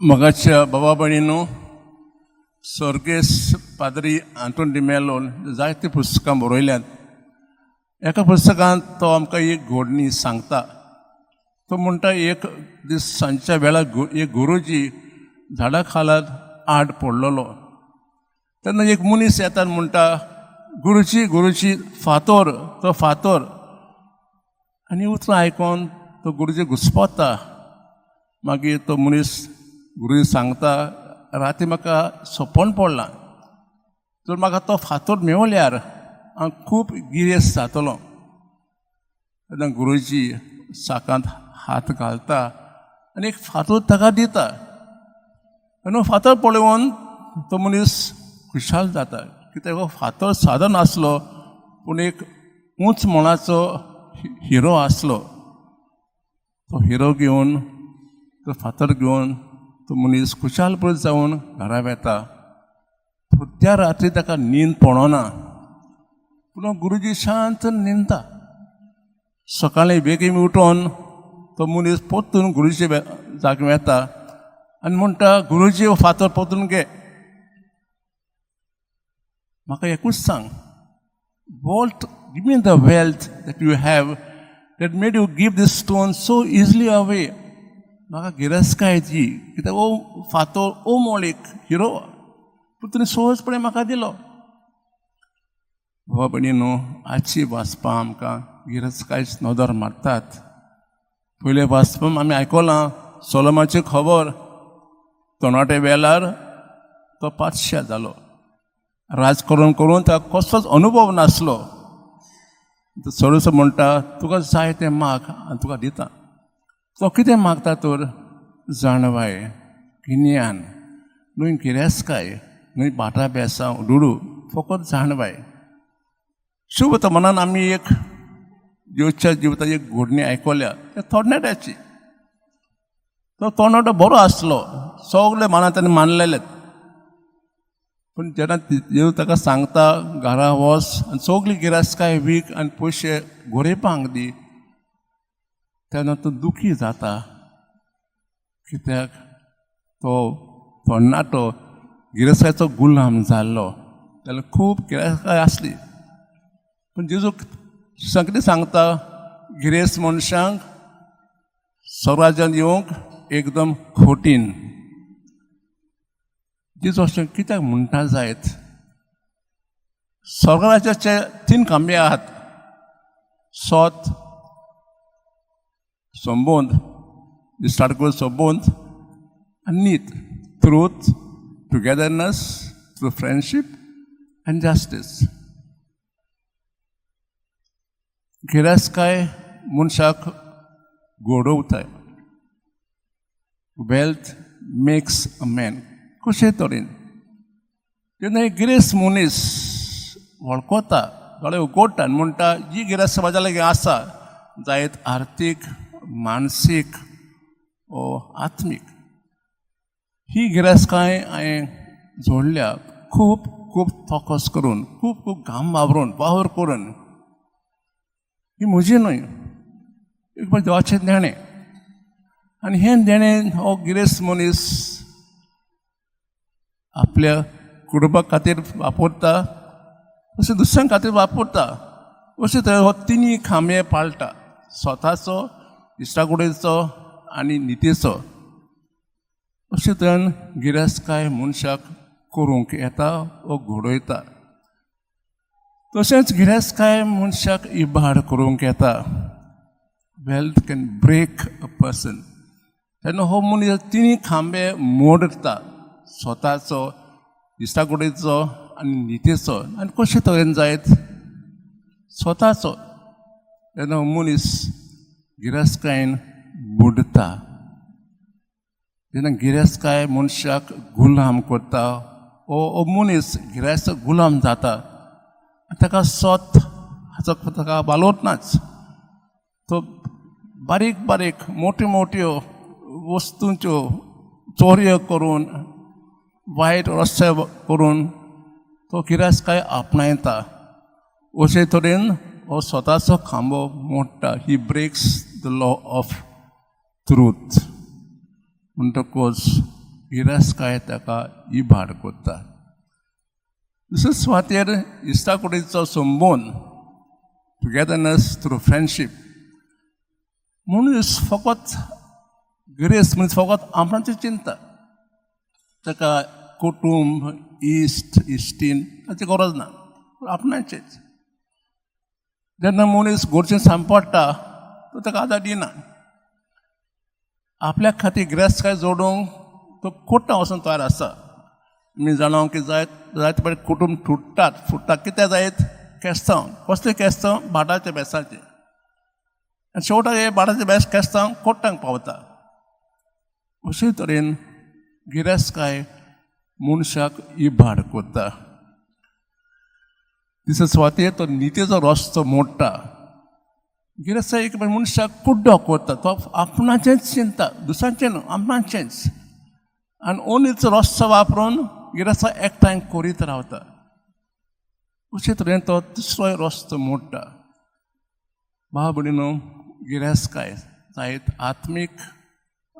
मगाच्या बाबा भयणीनो स्वर्गेस पाद्री आंतोन डिमेलोन जायती पुस्तकां बरयल्यात. एका पुस्तकांत तो आमकां एक घडणी सांगता. तो म्हणटा एक दीस सांजच्या वेळार एक गुरुजी झाडा खालात आड पडलेलो. तेन्ना एक मनीस येता आनी म्हणटा, गुरुजी गुरुजी फातोर तो फातोर. आनी उतरां आयकोन तो गुरुजी घुस्पता. मागीर तो मनीस गुरुजी सांगता, राती म्हाका सपन पडलां, जर म्हाका तो फातोर मेवल्यार हांव खूब गिरेस्त जातलो. तेन्ना गुरुजी साकांत हात घालता आनी एक फातोर ताका दिता. आनी फातोर पळोवन तो मनीस खुशाल जाता, कित्याक हो फातोर सादो नासलो पूण एक उंच मोलाचो हिरो आसलो. तो हिरो घेवन तो फातोर घेवन तो मनीस खुशालपण जावन घरा येता. त्या रात्री ताका न्हीद पडना, पूण गुरुजी शांत न्हिदता. सकाळीं बेगीन उठोन तो मनीस परतून गुरुजी जागे येता आनी म्हणटा, गुरुजी हो फातोर परतून घे. म्हाका एकूच सांग, what give me the wealth that you have that made you give this stone so easily away. म्हाका गिरेस्तकाय दी, कित्याक हो फातोर ओ मोळीक हिरो पूण तुवें सहजपणे म्हाका दिलो. भावा भयणीनो, आजची वाचपां आमकां गिरेस्तकायच नदर मारतात. पयले वाचपां आमी आयकलां सोलोमाची खबर. तरणाटे वेळार तो पातशा जालो. राज करून करून ताका कसलोच अनुभव नासलो. चडसो म्हणटा, तुका जाय तें माग आनी तुका दिता. तो कितें मागता तर? जाणवाय, गिन्यान, न्हय गिरेस्तकाय, न्हय बाटा बेसांव डुडू, फकत जाणवाय. शुभ तो मनान आमी एक देवच्या जिविताची एक घडणी आयकल्या, त्या तरणाट्याची. तो तरणाटो बरो आसलो, सगळे मनान ताणें मानलेले. पूण जेन्ना देव ताका सांगता घरा वच आनी सगळी गिरेस्तकाय वीक आनी पयशे गोरेपांक दी, तेन्ना तो दुखी जाता. कित्याक तो तरणाटो गिरेस्तकायचो गुलाम जाल्लो. जाल्यार खूब गिरेस्तकाय आसली, पूण जेजू कितें सांगता, गिरेस्त मनशांक स्वराज्यांत येवंक एकदम खोटीन. जेजू अशें कित्याक म्हणटा जायत? स्वर्गराज्याचे 3 खांबे आहात. सत, संबंद, स्टार्ट करून संबंद आनी नीत. ट्रूथ, टुगेदरनेस, थ्रू फ्रेंडशीप आनी जस्टीस. गिरेस्तकाय मनशाक घडोवताय. Wealth makes a man. कशे तरेन? जेन्ना एक गिरेस्त मनीस वळखता, दोळे उगडटा आनी म्हणटा, ही गिरेस्त म्हाज्या लागीं आसा, जायत आर्थीक, मानसीक ओ आत्मीक, ही गिरेस्तकाय हांवें जोडल्या खूब खूब तोकस करून, खूब खूब घाम वावरून, वावर करून. ही म्हजी न्हय, एक देवाचें देणें. आनी हें देणें हो गिरेस्त मनीस आपल्या कुटुंबा खातीर वापरता, अशें दुसऱ्यां खातीर वापरता. अशें तरेन हो 3 खांबे पाळटा, स्वताचो, इश्टाकुडीचो आनी नितीचो. अशें तरेन गिरेस्तकाय मनशाक करूंक येता वो घडोयता. तशेंच गिरेस्तकाय मनशाक इबाड करूंक येता. Wealth can break a person. तेन्ना हो मनीस 3 खांबे मोडटा, स्वताचो, इश्टाकुडीचो आनी नितीचो. आनी कशे तरेन जायत? स्वताचो. तेन्ना हो मनीस गिरेस्तकायेन बुडता. जेन्ना गिरेस्तकाय मनशाक गुलाम करता, हो मनीस गिरेस्त गुलाम जाता. ताका स्वत हाचो ताका वालोरनाच. तो बारीक बारीक मोठ्यो मोठ्यो वस्तूंच्यो चोरयो करून, वायट रस्ते करून तो गिरेस्तकाय आपणायता. अशे तरेन हो स्वताचो खांबो मोडटा. He breaks the law of truth. म्हणटकच गिरेस्तकाय ताका इबाड कोत्ता. दुसरे सुवातेर इश्टाकुडीचो संबंद, टुगेदरनेस थ्रू फ्रेंडशीप. मनीस फकत गिरेस्त मनीस फकत आपणाची चिंता. ताका कुटुंब, इश्टीण ताची गरज ना, आपणाचेच. जेन्ना मनीस घरचें सांपडटा तो ताका आदार दिना. आपल्या खातीर गिरेस्तकाय जोडूंक तो कोट्टा वचून तयार आसा. आमी जाणो की जायते बरे कुटुंब फुटतात कित्याक जायत? केस्तांव. कसले केस्तांव? भाटाचे बेसाचे. आनी शेवटाक हे भाटाचे बेस केस्तांव कोट्टांक पावता. अशे तरेन गिरेस्तकाय मनशाक इबाड कोत्ता. दिसा सुवातेर तो नितेचो रस्तो मोडटा. गिरेस्तकाय एक मनशाक कुड्डो कोत्ता. तो आपणाचेंच चिंता, दुसऱ्यांचें न्हू, आपणाचेंच. आनी ओनीचो रस्तो वापरून गिरेस्तकाय एकठांय करीत रावता. अशे तरेन तो तिसरो रस्तो मोडटा. भाव भयणीनो, गिरेस्तकाय जायत आत्मीक,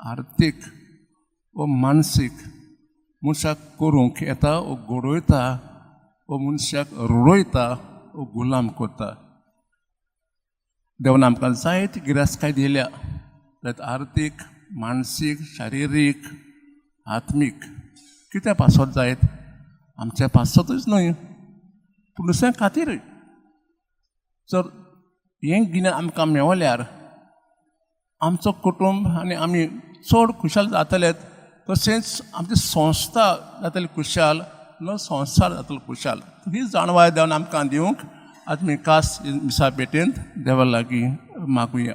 आर्थीक व मानसीक मनशाक करूंक येता वो घडोयता, वो मनशाक रुडयता, वो गुलाम करता. देवान आमकां जायती गिरेस्तकाय दिल्या. जायत आर्थीक, मानसीक, शारिरीक, आत्मीक. कित्याक पासत जायत? आमच्या पासतूच न्हय, पूण दुसऱ्या खातीरय. जर हें गिन्यान आमकां मेवल्यार आमचो कुटुंब आनी आमी चड खुशाल जातलेत. तशेंच आमची संस्था जातली खुशाल, न संवसार जातलो खुशाल. ही जाणवाय देवान आमकां दिवंक आज मी खास मिसा भेटेन देवा लागीं मागुया.